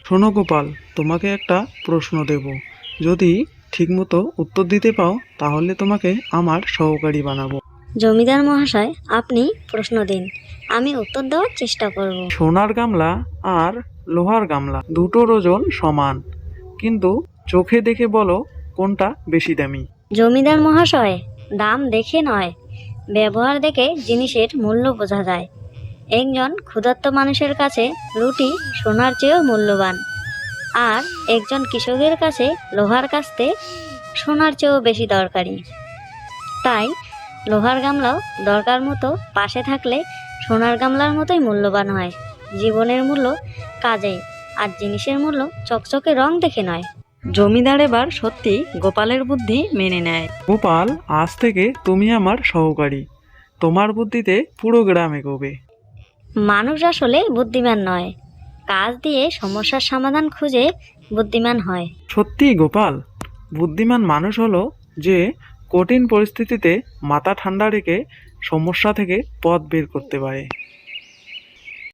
শোনো গোপাল, তোমাকে একটা প্রশ্ন দেব। যদি ঠিকমতো উত্তর দিতে পাও তাহলে তোমাকে আমার সহকারী বানাবো। জমিদার মহাশয়, আপনি প্রশ্ন দিন, আমি উত্তর দেওয়ার চেষ্টা করব। সোনার গামলা আর লোহার গামলা দুটোর ওজন সমান, কিন্তু চোখে দেখে বলো কোনটা বেশি দামি? জমিদার মহাশয়, দাম দেখে নয়, ব্যবহার দেখে জিনিসের মূল্য বোঝা যায়। একজন ক্ষুধার্ত মানুষের কাছে রুটি সোনার চেয়েও মূল্যবান, আর একজন কৃষকের কাছে লোহার কাস্তে সোনার চেয়েও বেশি দরকারি। তাই লোহার গামলাও দরকার মতো পাশে থাকলে সোনার গামলার মতোই মূল্যবান হয়। জীবনের মূল্য কাজেই, আর জিনিসের মূল্য চকচকে রং দেখে নয়। জমিদার এবার সত্যি গোপালের বুদ্ধি মেনে নেয়। গোপাল, আজ থেকে তুমি আমার সহকারী। তোমার বুদ্ধিতে পুরো গ্রাম এগোবে। মানুষ আসলে বুদ্ধিমান নয়, কাজ দিয়ে সমস্যার সমাধান খুঁজে বুদ্ধিমান হয়। সত্যি গোপাল, বুদ্ধিমান মানুষ হলো যে কঠিন পরিস্থিতিতে মাথা ঠান্ডা রেখে সমস্যা থেকে পথ বের করতে পারে।